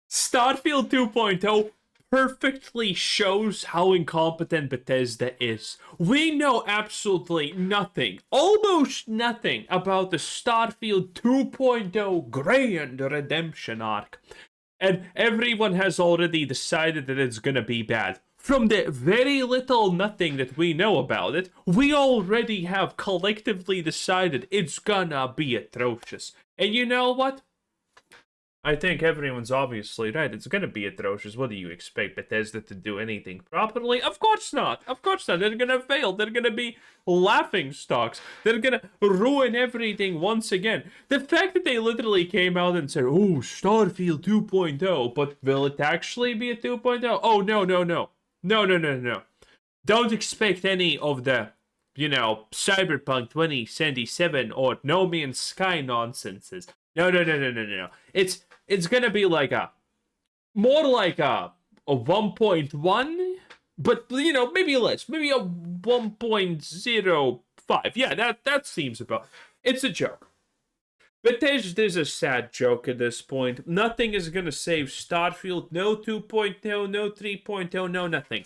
Starfield 2.0 perfectly shows how incompetent Bethesda is. We know absolutely nothing, almost nothing, about the Starfield 2.0 grand redemption arc. And everyone has already decided that it's gonna be bad. From the very little nothing that we know about it, we already have collectively decided it's gonna be atrocious. And you know what? I think everyone's obviously right. It's gonna be atrocious. What do you expect Bethesda to do anything properly? Of course not. Of course not. They're gonna fail. They're gonna be laughing stocks. They're gonna ruin everything once again. The fact that they literally came out and said, "Oh, Starfield 2.0," but will it actually be a 2.0? Oh, no, no, no. No, no, no, no. Don't expect any of the, Cyberpunk 2077 or No Man's Sky nonsenses. No, no, no, no, no, no. It's gonna be like more like a 1.1, but maybe less, maybe a 1.05. Yeah, that seems about. It's a joke. But there's a sad joke at this point. Nothing is gonna save Starfield. No 2.0, no 3.0, no nothing.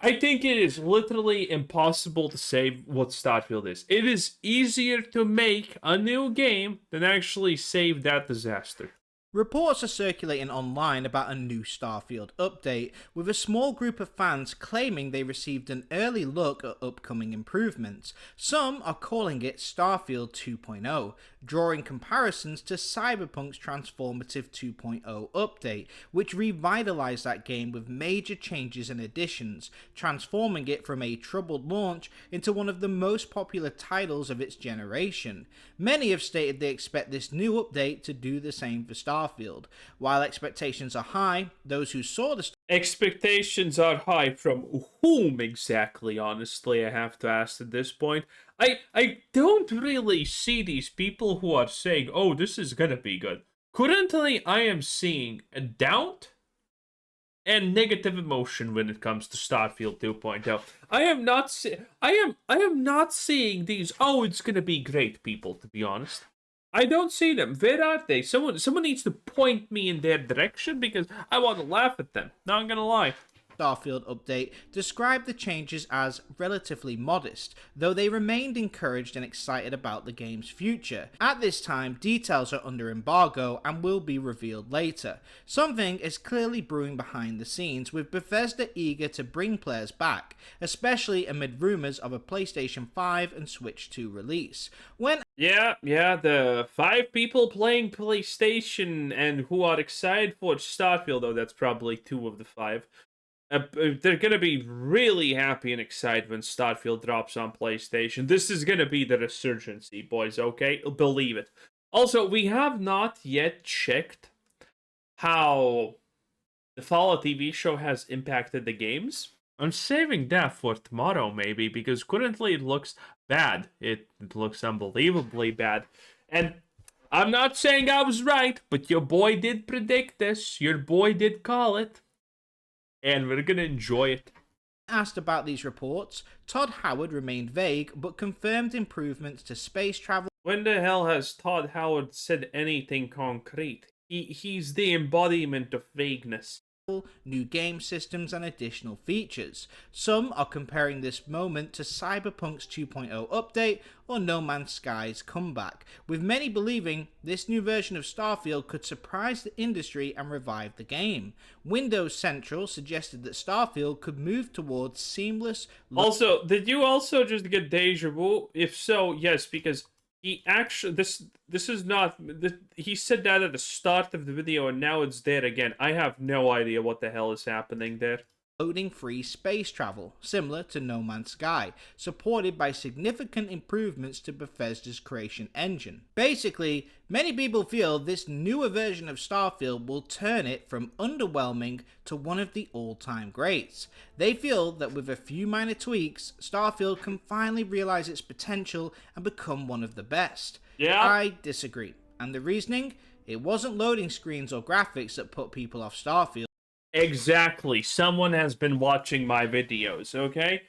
I think it is literally impossible to save what Starfield is. It is easier to make a new game than actually save that disaster. Reports are circulating online about a new Starfield update, with a small group of fans claiming they received an early look at upcoming improvements. Some are calling it Starfield 2.0, drawing comparisons to Cyberpunk's transformative 2.0 update, which revitalized that game with major changes and additions, transforming it from a troubled launch into one of the most popular titles of its generation. Many have stated they expect this new update to do the same for Starfield. While expectations are high, those who saw the Expectations are high from whom exactly, honestly, I have to ask at this point. I don't really see these people who are saying, "Oh, this is gonna be good." Currently, I am seeing a doubt and negative emotion when it comes to Starfield 2.0. I am not seeing these, "Oh, it's gonna be great," people, to be honest. I don't see them. Where are they? Someone needs to point me in their direction because I want to laugh at them. Not gonna lie. Starfield update described the changes as relatively modest, though they remained encouraged and excited about the game's future. At this time, details are under embargo and will be revealed later. Something is clearly brewing behind the scenes, with Bethesda eager to bring players back, especially amid rumors of a PlayStation 5 and Switch 2 release. Yeah, the 5 people playing PlayStation and who are excited for Starfield, though that's probably 2 of the 5. They're gonna be really happy and excited when Starfield drops on PlayStation. This is gonna be the resurgency, boys, okay? Believe it. Also, we have not yet checked how the Fallout TV show has impacted the games. I'm saving that for tomorrow, maybe, because currently it looks bad. It looks unbelievably bad. And I'm not saying I was right, but your boy did predict this. Your boy did call it. And we're gonna enjoy it. Asked about these reports, Todd Howard remained vague but confirmed improvements to space travel. When the hell has Todd Howard said anything concrete? He's the embodiment of vagueness. New game systems and additional features. Some are comparing this moment to Cyberpunk's 2.0 update or No Man's Sky's comeback, with many believing this new version of Starfield could surprise the industry and revive the game. Windows Central suggested that Starfield could move towards seamless. Also, did you also just get deja vu? If so, yes, because he actually this is not he said that at the start of the video and now it's there again. I have no idea what the hell is happening there. Loading-free space travel, similar to No Man's Sky, supported by significant improvements to Bethesda's creation engine. Basically, many people feel this newer version of Starfield will turn it from underwhelming to one of the all-time greats. They feel that with a few minor tweaks, Starfield can finally realize its potential and become one of the best. Yeah. I disagree, and the reasoning? It wasn't loading screens or graphics that put people off Starfield. Exactly. Someone has been watching my videos, okay?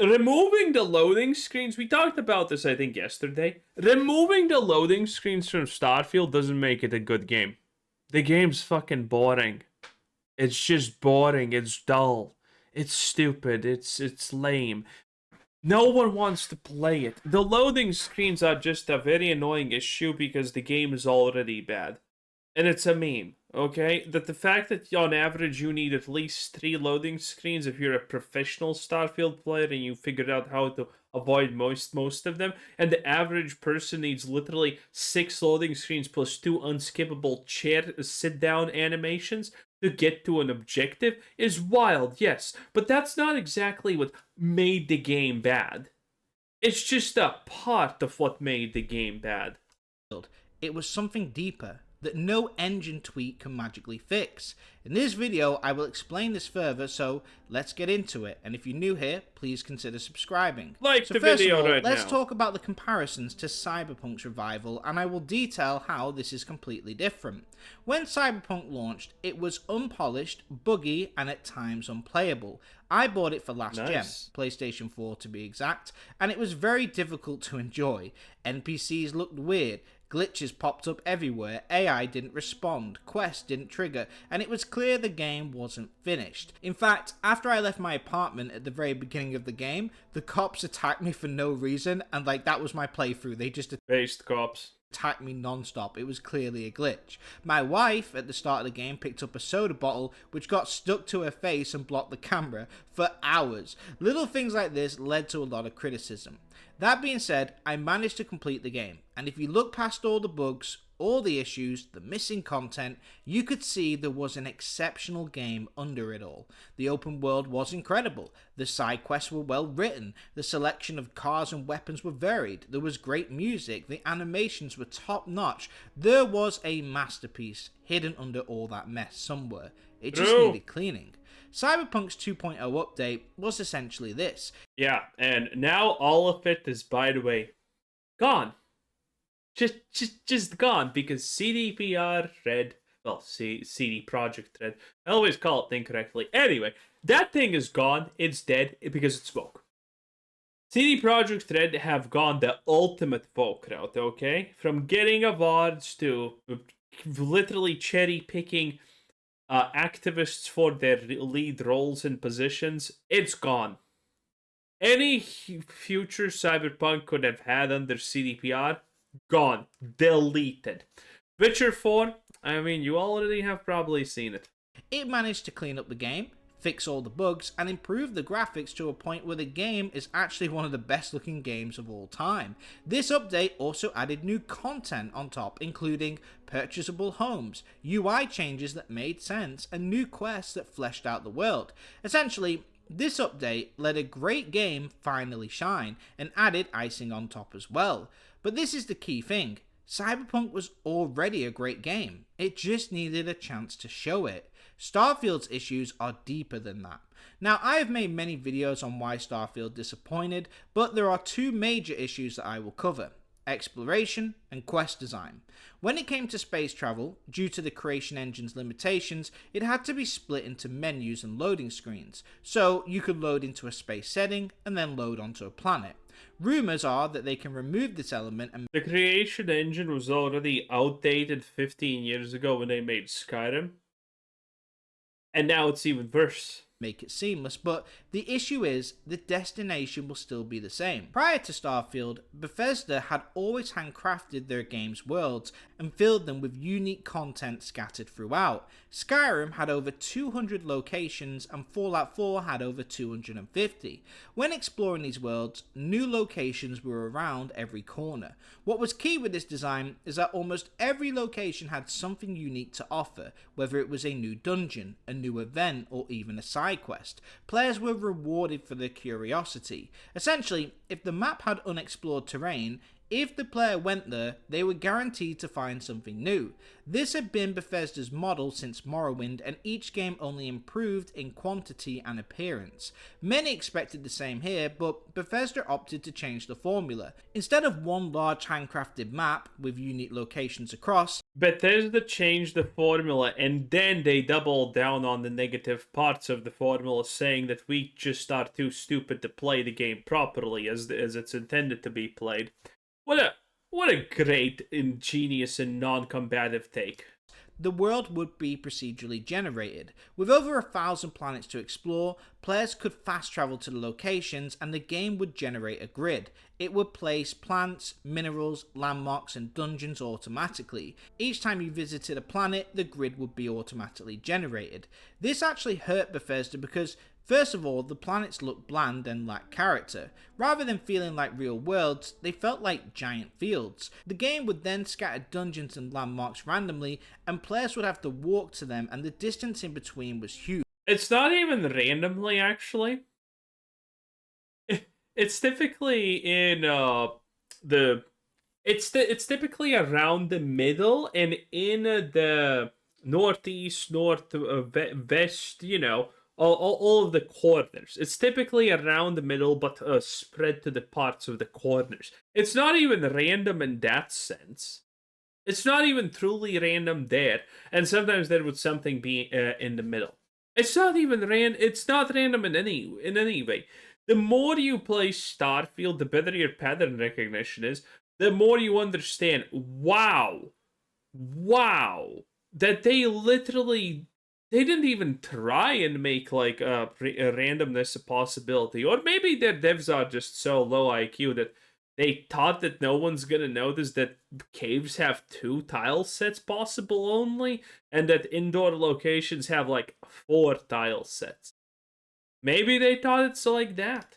Removing the loading screens, we talked about this, I think, yesterday. Removing the loading screens from Starfield doesn't make it a good game. The game's fucking boring. It's just boring. It's dull. It's stupid. It's lame. No one wants to play it. The loading screens are just a very annoying issue because the game is already bad. And it's a meme, okay? That the fact that on average you need at least 3 loading screens if you're a professional Starfield player and you figured out how to avoid most of them, and the average person needs literally 6 loading screens plus 2 unskippable chair sit down animations to get to an objective is wild, yes, but that's not exactly what made the game bad. It's just a part of what made the game bad. It was something deeper that no engine tweak can magically fix. In this video, I will explain this further, so let's get into it. And if you're new here, please consider subscribing. Like so the first video of all, right let's now. talk about the comparisons to Cyberpunk's revival, and I will detail how this is completely different. When Cyberpunk launched, it was unpolished, buggy, and at times unplayable. I bought it for last gen, PlayStation 4 to be exact, and it was very difficult to enjoy. NPCs looked weird, glitches popped up everywhere, AI didn't respond, quests didn't trigger, and it was clear the game wasn't finished. In fact, after I left my apartment at the very beginning of the game, the cops attacked me for no reason, and that was my playthrough. They just based cops attacked me non-stop. It was clearly a glitch. My wife, at the start of the game, picked up a soda bottle which got stuck to her face and blocked the camera for hours. Little things like this led to a lot of criticism. That being said, I managed to complete the game, and if you look past all the bugs, all the issues, the missing content, you could see there was an exceptional game under it all. The open world was incredible, the side quests were well written, the selection of cars and weapons were varied, there was great music, the animations were top notch, there was a masterpiece hidden under all that mess somewhere. It just needed cleaning. Cyberpunk's 2.0 update was essentially this. Yeah, and now all of it is, by the way, gone. Just gone because CDPR Red, well, CD Projekt Red. I always call it incorrectly. Anyway, that thing is gone. It's dead because it's woke. CD Projekt Red have gone the ultimate woke route, okay? From getting awards to literally cherry picking activists for their lead roles and positions, it's gone. Any future Cyberpunk could have had under CDPR, gone. Deleted. Witcher 4, I mean, you already have probably seen it. It managed to clean up the game, fix all the bugs, and improve the graphics to a point where the game is actually one of the best looking games of all time. This update also added new content on top, including purchasable homes, UI changes that made sense, and new quests that fleshed out the world. Essentially, this update let a great game finally shine, and added icing on top as well. But this is the key thing. Cyberpunk was already a great game. It just needed a chance to show it. Starfield's issues are deeper than that. Now, I have made many videos on why Starfield disappointed, but there are 2 major issues that I will cover: exploration and quest design. When it came to space travel, due to the creation engine's limitations, it had to be split into menus and loading screens, so you could load into a space setting and then load onto a planet. Rumors are that they can remove this element and the creation engine was already outdated 15 years ago when they made Skyrim. And now it's even worse. Make it seamless, but the issue is the destination will still be the same. Prior to Starfield, Bethesda had always handcrafted their games' worlds and filled them with unique content scattered throughout. Skyrim had over 200 locations and Fallout 4 had over 250. When exploring these worlds, new locations were around every corner. What was key with this design is that almost every location had something unique to offer, whether it was a new dungeon, a new event, or even a side quest. Players were rewarded for their curiosity. Essentially, if the map had unexplored terrain, if the player went there, they were guaranteed to find something new. This had been Bethesda's model since Morrowind, and each game only improved in quantity and appearance. Many expected the same here, but Bethesda opted to change the formula. Instead of one large handcrafted map with unique locations across, Bethesda changed the formula and then they doubled down on the negative parts of the formula, saying that we just are too stupid to play the game properly as it's intended to be played. What a great, ingenious, and non-combative take. the world would be procedurally generated. With over 1,000 planets to explore, players could fast travel to the locations and the game would generate a grid. It would place plants, minerals, landmarks and dungeons automatically. Each time you visited a planet, the grid would be automatically generated. This actually hurt Bethesda because first of all, the planets looked bland and lacked character. Rather than feeling like real worlds, they felt like giant fields. The game would then scatter dungeons and landmarks randomly, and players would have to walk to them, and the distance in between was huge. It's not even randomly, actually. It's typically in it's typically around the middle and in the northeast, west, all of the corners. It's typically around the middle, but spread to the parts of the corners. It's not even random in that sense. It's not even truly random there, and sometimes there would something be in the middle. It's not even It's not random in any way. The more you play Starfield, the better your pattern recognition is. The more you understand. Wow, that they didn't even try and make like a randomness a possibility, or maybe their devs are just so low IQ that they thought that no one's gonna notice that caves have 2 tile sets possible only, and that indoor locations have like 4 tile sets. Maybe they thought it's like that.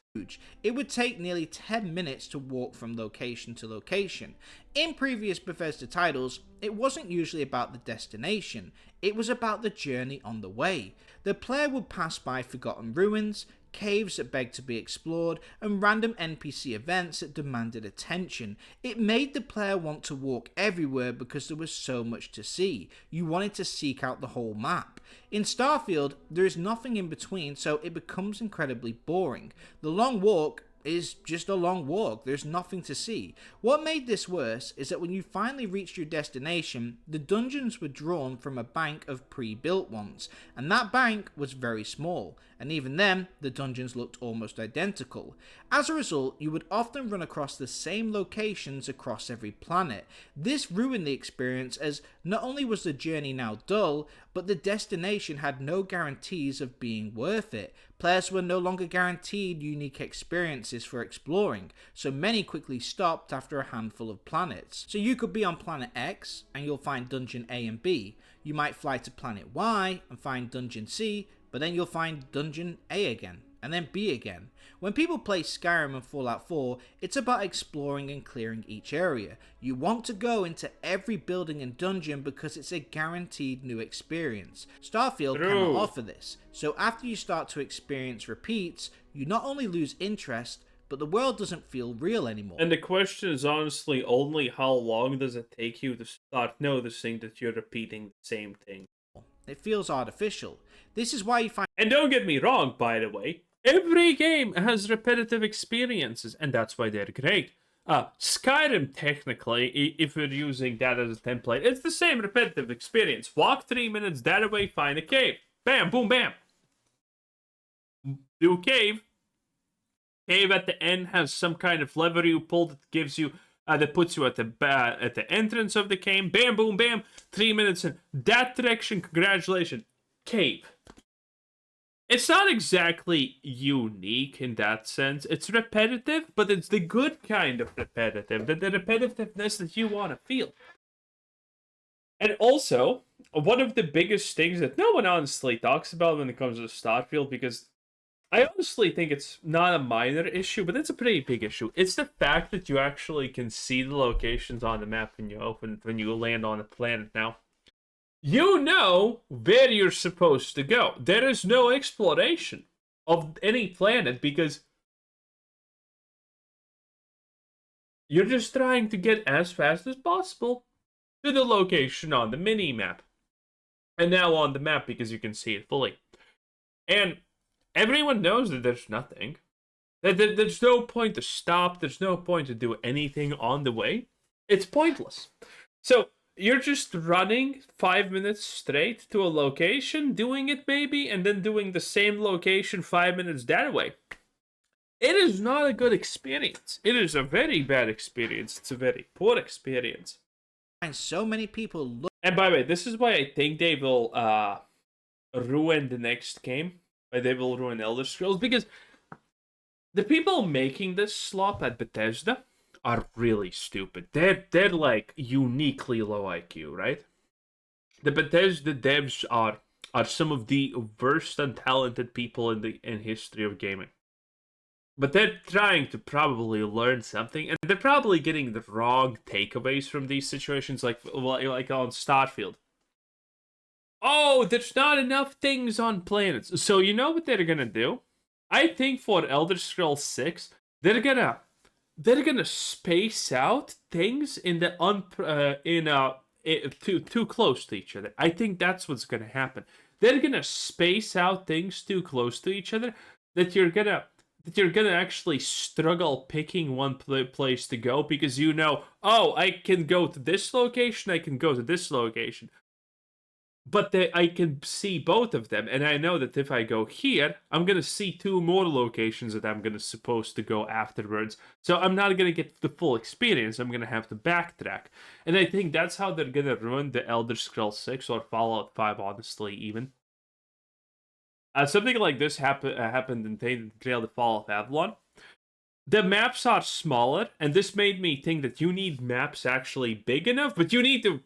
It would take nearly 10 minutes to walk from location to location. In previous Bethesda titles, it wasn't usually about the destination, it was about the journey on the way. The player would pass by forgotten ruins, caves that begged to be explored, and random NPC events that demanded attention. It made the player want to walk everywhere because there was so much to see. You wanted to seek out the whole map. In Starfield, there is nothing in between, so it becomes incredibly boring. The long walk is just a long walk. There's nothing to see. What made this worse is that when you finally reached your destination, the dungeons were drawn from a bank of pre-built ones, and that bank was very small, and even then, the dungeons looked almost identical. As a result, you would often run across the same locations across every planet. This ruined the experience, as not only was the journey now dull, but the destination had no guarantees of being worth it. Players were no longer guaranteed unique experiences for exploring, so many quickly stopped after a handful of planets. So you could be on planet X and you'll find dungeon A and B. You might fly to planet Y and find dungeon C, but then you'll find dungeon A again, and then B again. When people play Skyrim and Fallout 4, it's about exploring and clearing each area. You want to go into every building and dungeon because it's a guaranteed new experience. Starfield cannot offer this, so after you start to experience repeats, you not only lose interest, but the world doesn't feel real anymore. And the question is honestly only how long does it take you to start noticing that you're repeating the same thing? It feels artificial. This is why you find... And don't get me wrong, by the way, every game has repetitive experiences, and that's why they're great. Skyrim, technically, if you're using that as a template, it's the same repetitive experience. Walk 3 minutes that way, find a cave. Bam, boom, bam. Do a cave. Cave at the end has some kind of lever you pull that gives you, that puts you at the entrance of the cave. Bam, boom, bam. 3 minutes in that direction. Congratulations. Cave. It's not exactly unique in that sense. It's repetitive, but it's the good kind of repetitive. The repetitiveness that you want to feel. And also, one of the biggest things that no one honestly talks about when it comes to Starfield, because I honestly think it's not a minor issue, but it's a pretty big issue. It's the fact that you actually can see the locations on the map when you land on a planet now. You know where you're supposed to go. There is no exploration of any planet because you're just trying to get as fast as possible to the location on the mini-map. And now on the map because you can see it fully. And everyone knows that there's nothing. That there's no point to stop. There's no point to do anything on the way. It's pointless. So you're just running 5 minutes straight to a location, doing it maybe, and then doing the same location 5 minutes that way. It is not a good experience. It is a very bad experience. It's a very poor experience. And so many people look... And by the way, this is why I think they will ruin the next game. They will ruin Elder Scrolls because the people making this slop at Bethesda are really stupid. They're like uniquely low IQ, right? The Bethesda devs are some of the worst untalented people in history of gaming. But they're trying to probably learn something, and they're probably getting the wrong takeaways from these situations, like on Starfield. Oh, there's not enough things on planets. So you know what they're gonna do? I think for Elder Scrolls 6, they're gonna space out things in the too close to each other. I think that's what's gonna happen. They're gonna space out things too close to each other that you're gonna actually struggle picking one place to go because oh, I can go to this location, I can go to this location. But I can see both of them, and I know that if I go here, I'm gonna see two more locations that I'm gonna supposed to go afterwards. So I'm not gonna get the full experience. I'm gonna have to backtrack, and I think that's how they're gonna ruin the Elder Scrolls 6 or Fallout 5. Honestly, even something like this happened in Tainted Grail: The Fall of Avalon. The maps are smaller, and this made me think that you need maps actually big enough, but you need to,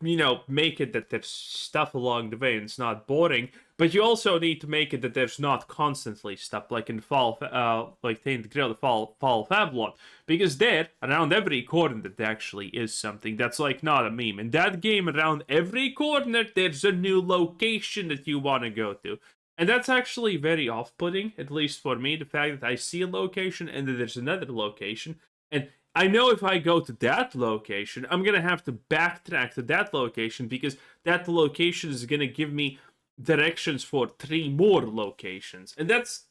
make it that there's stuff along the way and it's not boring. But you also need to make it that there's not constantly stuff, like in like Tainted Grail: The Fall of Avalon, because there, around every corner, there actually is something that's like not a meme. In that game, around every corner, there's a new location that you want to go to. And that's actually very off putting, at least for me, the fact that I see a location and then there's another location. And I know if I go to that location, I'm going to have to backtrack to that location because that location is going to give me directions for 3 more locations. And that's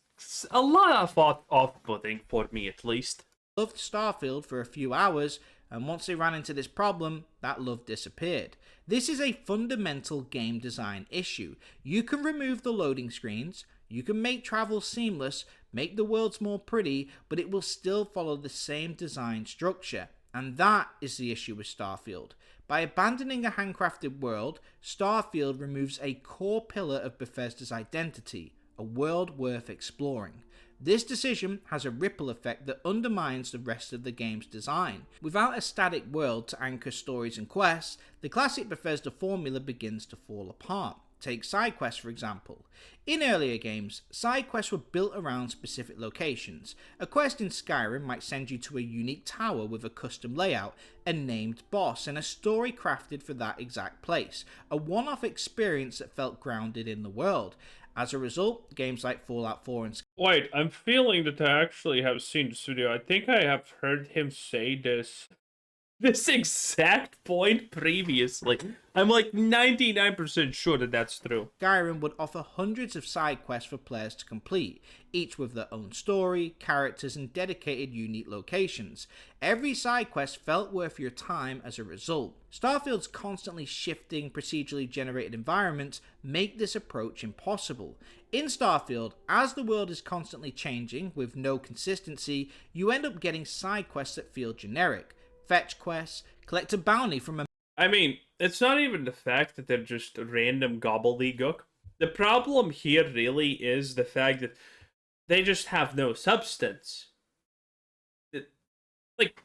a lot of off putting for me, at least. Loved Starfield for a few hours, and once they ran into this problem, that love disappeared. This is a fundamental game design issue. You can remove the loading screens, you can make travel seamless, make the worlds more pretty, but it will still follow the same design structure. And that is the issue with Starfield. By abandoning a handcrafted world, Starfield removes a core pillar of Bethesda's identity, a world worth exploring. This decision has a ripple effect that undermines the rest of the game's design. Without a static world to anchor stories and quests, the classic Bethesda formula begins to fall apart. Take side quests for example. In earlier games, side quests were built around specific locations. A quest in Skyrim might send you to a unique tower with a custom layout, a named boss, and a story crafted for that exact place. A one-off experience that felt grounded in the world. As a result, games like Fallout 4 and Wait, I'm feeling that I actually have seen this video. I think I have heard him say this exact point previously. I'm like 99% sure that that's true. Skyrim would offer hundreds of side quests for players to complete, each with their own story, characters, and dedicated unique locations. Every side quest felt worth your time as a result. Starfield's constantly shifting, procedurally generated environments make this approach impossible. In Starfield, as the world is constantly changing with no consistency, you end up getting side quests that feel generic. Fetch quests, collect a bounty from a... I mean, it's not even the fact that they're just random gobbledygook. The problem here really is the fact that they just have no substance. Like,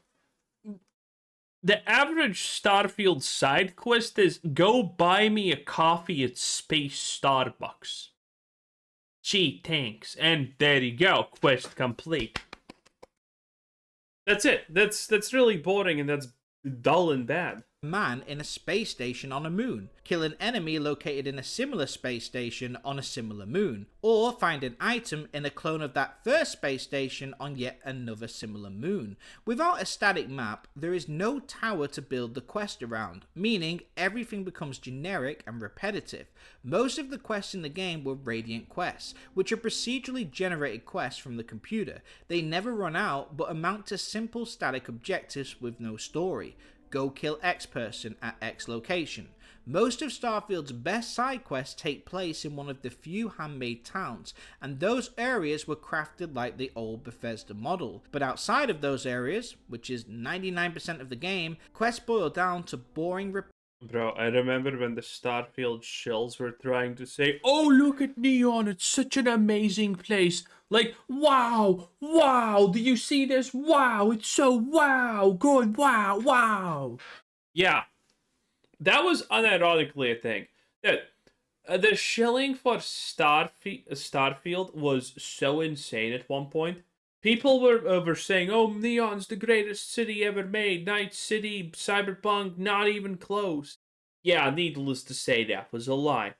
the average Starfield side quest is go buy me a coffee at Space Starbucks. Gee, thanks. And there you go, quest complete. That's it. That's really boring and that's dull and bad. Man in a space station on a moon, kill an enemy located in a similar space station on a similar moon, or find an item in a clone of that first space station on yet another similar moon. Without a static map, there is no tower to build the quest around, meaning everything becomes generic and repetitive. Most of the quests in the game were Radiant quests, which are procedurally generated quests from the computer. They never run out, but amount to simple static objectives with no story. Go kill X person at X location. Most of Starfield's best side quests take place in one of the few handmade towns, and those areas were crafted like the old Bethesda model. But outside of those areas, which is 99% of the game, quests boil down to boring Bro, I remember when the Starfield shills were trying to say, "Oh, look at Neon, it's such an amazing place." Like, wow, wow, do you see this? Wow, it's so wow, good, wow, wow. Yeah, that was unironically a thing. That the shilling for Starfield was so insane at one point. People were saying, "Oh, Neon's the greatest city ever made. Night City, cyberpunk, not even close." Yeah, needless to say, that was a lie.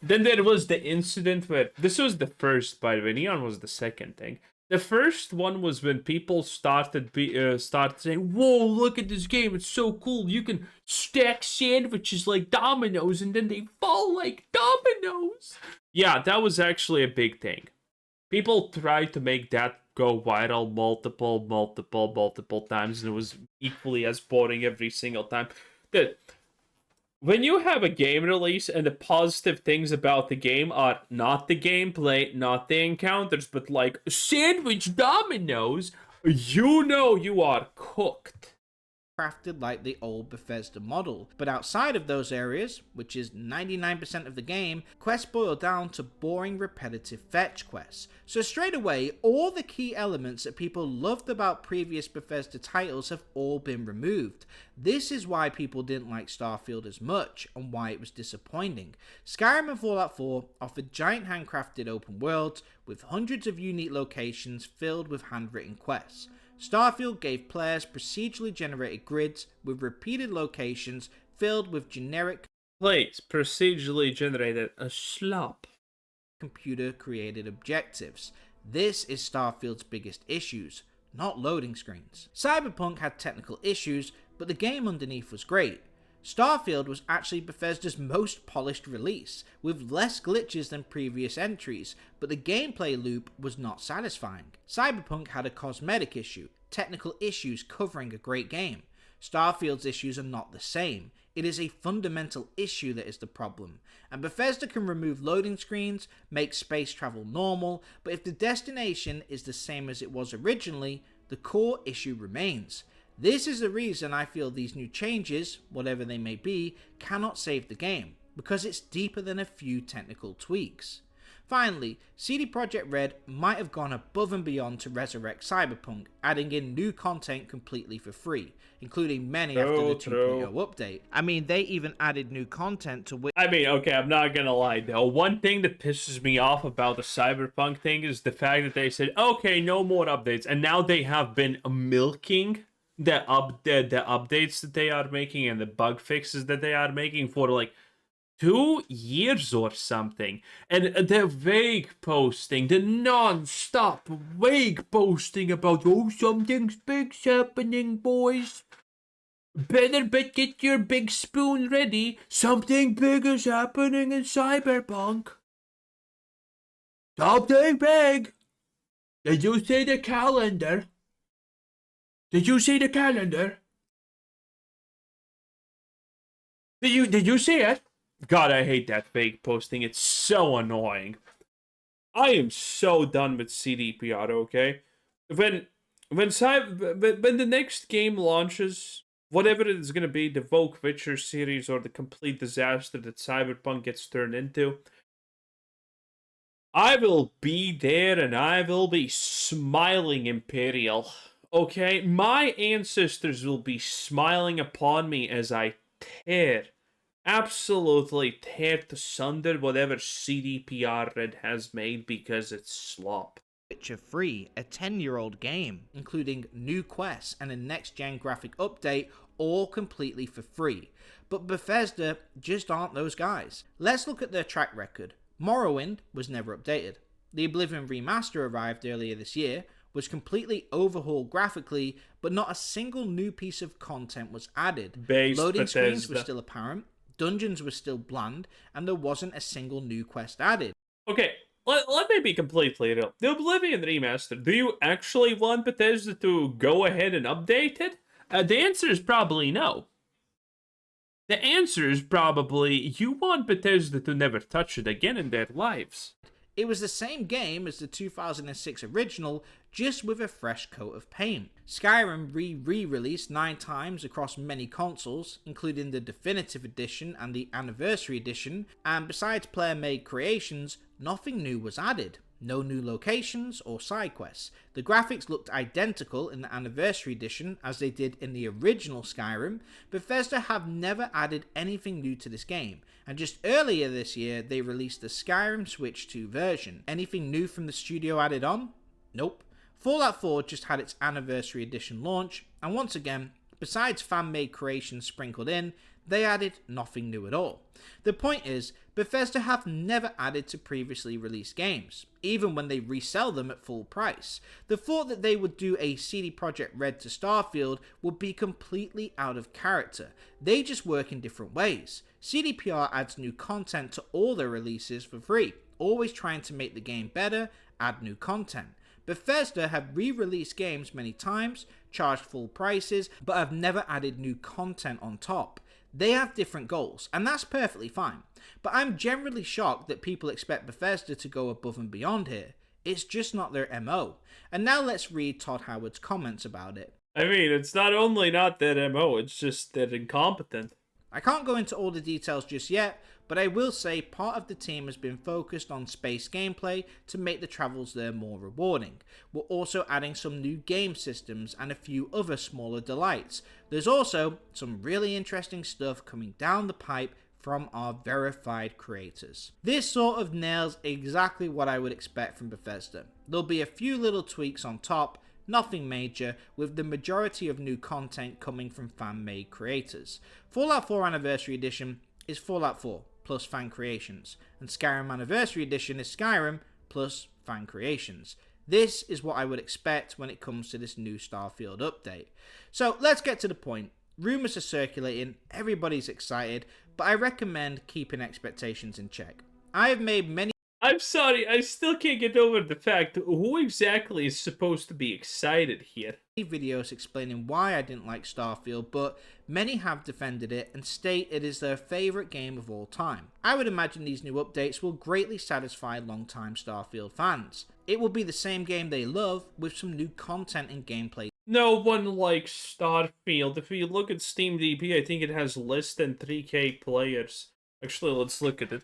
Then there was the incident where this was the first, by the way. Neon was the second thing. The first one was when people started saying, "Whoa, look at this game! It's so cool! You can stack sandwiches like dominoes, and then they fall like dominoes." Yeah, that was actually a big thing. People tried to make that go viral multiple times, and it was equally as boring every single time. That when you have a game release and the positive things about the game are not the gameplay, not the encounters, but like sandwich dominoes, you know you are cooked. Crafted like the old Bethesda model. But outside of those areas, which is 99% of the game, quests boil down to boring repetitive fetch quests. So straight away, all the key elements that people loved about previous Bethesda titles have all been removed. This is why people didn't like Starfield as much, and why it was disappointing. Skyrim and Fallout 4 offered giant handcrafted open worlds with hundreds of unique locations filled with handwritten quests. Starfield gave players procedurally generated grids with repeated locations filled with generic Procedurally generated a slop. Computer created objectives. This is Starfield's biggest issues, not loading screens. Cyberpunk had technical issues, but the game underneath was great. Starfield was actually Bethesda's most polished release, with less glitches than previous entries, but the gameplay loop was not satisfying. Cyberpunk had a cosmetic issue, technical issues covering a great game. Starfield's issues are not the same. It is a fundamental issue that is the problem, and Bethesda can remove loading screens, make space travel normal, but if the destination is the same as it was originally, the core issue remains. This is the reason I feel these new changes, whatever they may be, cannot save the game, because it's deeper than a few technical tweaks. Finally, CD Projekt Red might have gone above and beyond to resurrect Cyberpunk, adding in new content completely for free, including many after the 2.0 update. I mean, they even added new content to which... Okay, I'm not gonna lie though. One thing that pisses me off about the Cyberpunk thing is the fact that they said, "Okay, no more updates," and now they have been milking the updates that they are making and the bug fixes that they are making for like 2 years or something. And the vague posting, the non-stop vague posting about, "Oh, something's big's happening, boys. Better get your big spoon ready. Something big is happening in Cyberpunk. Something big. Did you see the calendar? Did you see the calendar? Did you see it?" God, I hate that fake posting. It's so annoying. I am so done with CDPR, okay? When the next game launches, whatever it is going to be, the Vogue Witcher series or the complete disaster that Cyberpunk gets turned into, I will be there and I will be smiling Imperial. Okay? My ancestors will be smiling upon me as I absolutely tear to sunder whatever CDPR Red has made because it's slop. Witcher 3, a 10-year-old game, including new quests and a next-gen graphic update, all completely for free. But Bethesda just aren't those guys. Let's look at their track record. Morrowind was never updated. The Oblivion remaster arrived earlier this year, was completely overhauled graphically, but not a single new piece of content was added. Loading screens were still apparent, dungeons were still bland, and there wasn't a single new quest added. Okay, let me be completely real. The Oblivion remaster, do you actually want Bethesda to go ahead and update it? The answer is probably no. The answer is probably you want Bethesda to never touch it again in their lives. It was the same game as the 2006 original, just with a fresh coat of paint. Skyrim re-released 9 times across many consoles, including the Definitive Edition and the Anniversary Edition, and besides player-made creations, nothing new was added. No new locations or side quests. The graphics looked identical in the Anniversary Edition as they did in the original Skyrim. Bethesda have never added anything new to this game, and just earlier this year they released the Skyrim Switch 2 version. Anything new from the studio added on? Nope. Fallout 4 just had its Anniversary Edition launch, and once again, besides fan-made creations sprinkled in, they added nothing new at all. The point is, Bethesda have never added to previously released games, even when they resell them at full price. The thought that they would do a CD Projekt Red to Starfield would be completely out of character. They just work in different ways. CDPR adds new content to all their releases for free, always trying to make the game better, add new content. Bethesda have re-released games many times, charged full prices, but have never added new content on top. They have different goals, and that's perfectly fine. But I'm generally shocked that people expect Bethesda to go above and beyond here. It's just not their MO. And now let's read Todd Howard's comments about it. I mean, it's not only not that MO, it's just they're incompetent. I can't go into all the details just yet, but I will say part of the team has been focused on space gameplay to make the travels there more rewarding. We're also adding some new game systems and a few other smaller delights. There's also some really interesting stuff coming down the pipe from our verified creators. This sort of nails exactly what I would expect from Bethesda. There'll be a few little tweaks on top, nothing major, with the majority of new content coming from fan-made creators. Fallout 4 Anniversary Edition is Fallout 4 plus fan creations, and Skyrim Anniversary Edition is Skyrim plus fan creations. This is what I would expect when it comes to this new Starfield update. So let's get to the point. Rumours are circulating, everybody's excited, but I recommend keeping expectations in check. I have made many I'm sorry, I still can't get over the fact who exactly is supposed to be excited here. videos explaining why I didn't like Starfield, but many have defended it and state it is their favourite game of all time. I would imagine these new updates will greatly satisfy long-time Starfield fans. It will be the same game they love, with some new content and gameplay. No one likes Starfield. If you look at Steam DB, I think it has less than 3k players. Actually, let's look at it.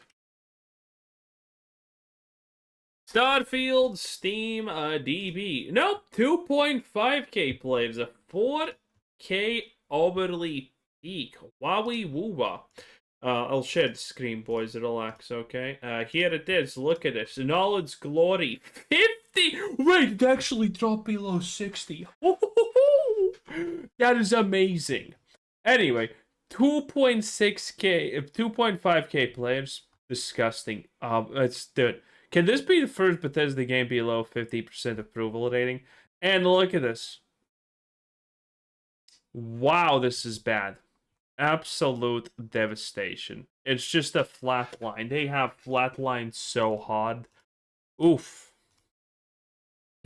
Starfield Steam DB. Nope, 2.5k players. A 4k overly peak. Wowie woowa. I'll share the screen, boys. Relax, okay? Here it is. Look at this. In all its glory. 50! Wait, it actually dropped below 60. That is amazing. Anyway, 2.6k, 2.5k players. Disgusting. Let's do it. Can this be the first Bethesda game below 50% approval rating? And look at this. Wow, this is bad. Absolute devastation. It's just a flat line. They have flatlined so hard. Oof.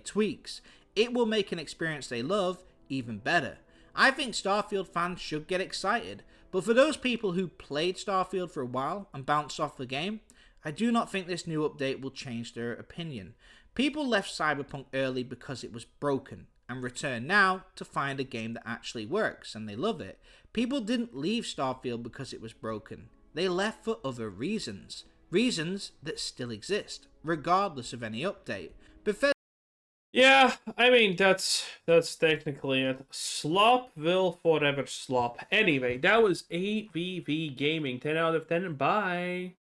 Tweaks. It will make an experience they love even better. I think Starfield fans should get excited, but for those people who played Starfield for a while and bounced off the game, I do not think this new update will change their opinion. People left Cyberpunk early because it was broken, and return now to find a game that actually works, and they love it. People didn't leave Starfield because it was broken. They left for other reasons. Reasons that still exist, regardless of any update. Bethesda. Yeah, I mean, that's technically it. Slop will forever slop. Anyway, that was ahve Gaming. 10 out of 10. Bye.